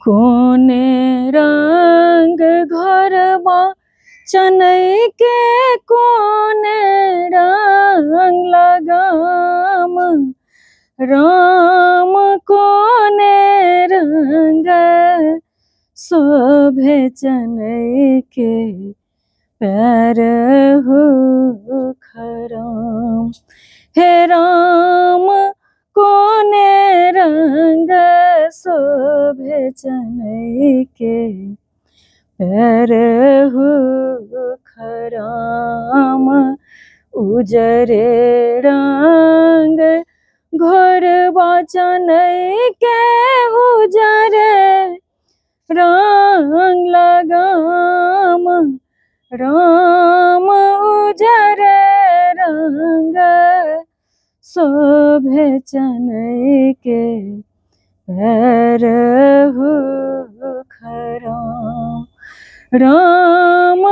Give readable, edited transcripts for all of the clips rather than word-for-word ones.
कोने रंग घरबा चनई के कोने रंग लगाम राम कोने रंग शोभे चनई के पैर हो खराम। हे राम कोने रंग शोभे चनई के पैर हो खराम। उजरे रंग घोरबा चनई के उजरे रंग लगाम राम उजरे रंग शोभे चनई के पैर हो खराम। राम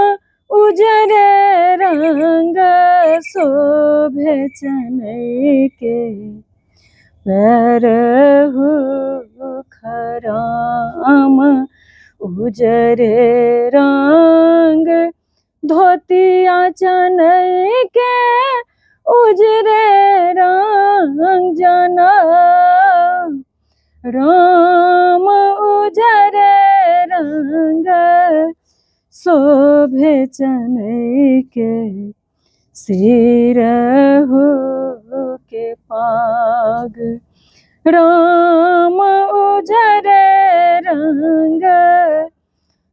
उजरे रंग शोभे चनई के पैर हो खराम। उजरे रंग धोतिया चनई के उजरे रंग जना राम उजरे रंग शोभे चनई के सिर हो के पाग। राम उजरे रंग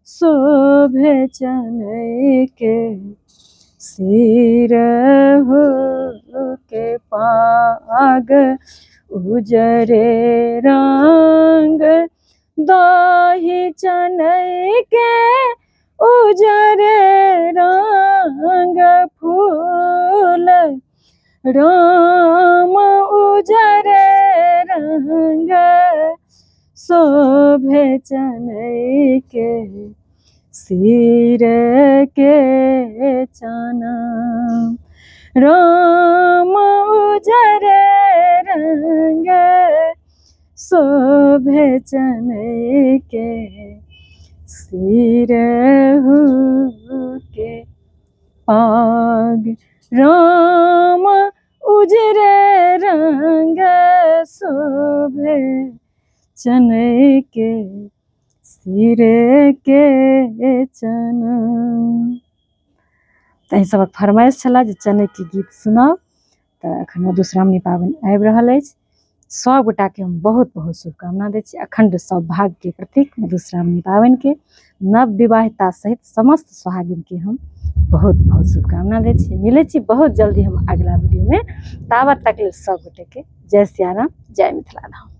शोभे चनई के सिर हो के पाग। उजरे रंग दही चनई के उजरे रंग फूल राम उजरे रंग शोभे चनई के सिर के चना। राम उजरे रंग शोभे चनई के सिर हो के पाग। राम उजरे रंग शोभे चनई के सिर के चना। तही सबक फरमाइश छला जे चनई के गीत सुनाओ। तो अखन मधुश्रावणी पाबनि आबि रहल अछि। सब गोटा के हम बहुत बहुत शुभकामना दै छी अखंड सौभाग्य के प्रतीक मधुश्रावणी पाबनि के नव विवाहिता सहित समस्त सुहागिन के हम बहुत बहुत शुभकामना दै छी। मिलै छी बहुत जल्दी हम अगला वीडियो में। ताबत तक सब गोटे के जय सिया राम, जय मिथिला धाम।